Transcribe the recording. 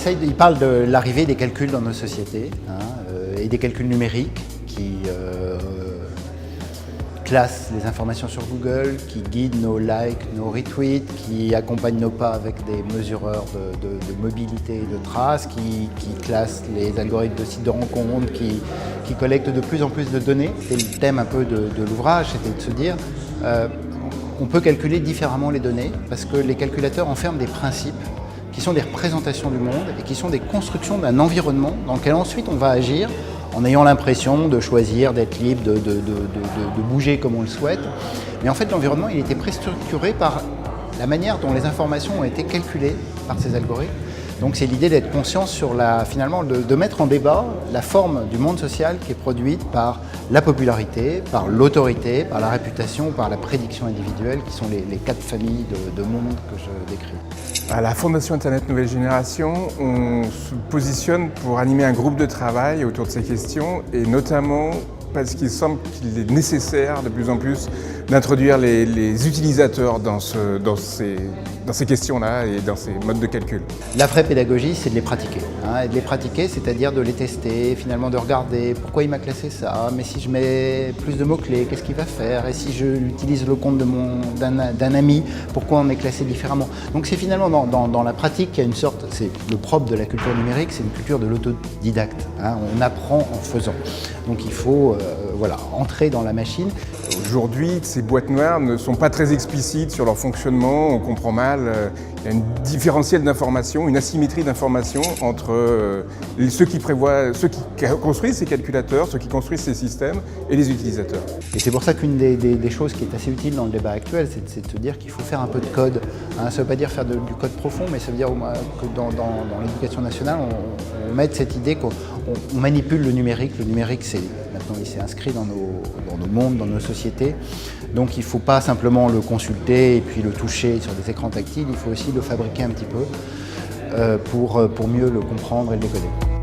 il parle de l'arrivée des calculs dans nos sociétés, et des calculs numériques qui classent les informations sur Google, qui guident nos likes, nos retweets, qui accompagnent nos pas avec des mesureurs de mobilité et de traces, qui classent les algorithmes de sites de rencontres, qui collectent de plus en plus de données. C'était le thème un peu de l'ouvrage, c'était de se dire on peut calculer différemment les données parce que les calculateurs enferment des principes qui sont des représentations du monde et qui sont des constructions d'un environnement dans lequel ensuite on va agir en ayant l'impression de choisir, d'être libre, de bouger comme on le souhaite. Mais en fait, l'environnement, il était préstructuré par la manière dont les informations ont été calculées par ces algorithmes. Donc c'est l'idée d'être conscient sur finalement de mettre en débat la forme du monde social qui est produite par la popularité, par l'autorité, par la réputation, par la prédiction individuelle, qui sont les quatre familles de monde que je décris. À la Fondation Internet Nouvelle Génération, on se positionne pour animer un groupe de travail autour de ces questions et notamment parce qu'il semble qu'il est nécessaire de plus en plus d'introduire les utilisateurs dans ces questions-là et dans ces modes de calcul. La vraie pédagogie, c'est de les pratiquer. Et de les pratiquer, c'est-à-dire de les tester, finalement de regarder pourquoi il m'a classé ça, mais si je mets plus de mots-clés, qu'est-ce qu'il va faire? Et si je utilise le compte d'un ami, pourquoi on est classé différemment? Donc c'est finalement dans la pratique qu'il y a une sorte, c'est le propre de la culture numérique, c'est une culture de l'autodidacte. On apprend en faisant. Donc il faut entrer dans la machine. Aujourd'hui, ces boîtes noires ne sont pas très explicites sur leur fonctionnement, on comprend mal. Il y a une différentiel d'information, une asymétrie d'information entre ceux qui construisent ces calculateurs, ceux qui construisent ces systèmes et les utilisateurs. Et c'est pour ça qu'une des choses qui est assez utile dans le débat actuel, c'est de se dire qu'il faut faire un peu de code. Ça ne veut pas dire faire du code profond, mais ça veut dire que dans l'éducation nationale, on mette cette idée qu'on manipule le numérique. Le numérique, maintenant, il s'est inscrit dans nos mondes, dans nos sociétés. Donc il ne faut pas simplement le consulter et puis le toucher sur des écrans tactiles, il faut aussi le fabriquer un petit peu pour mieux le comprendre et le décoder.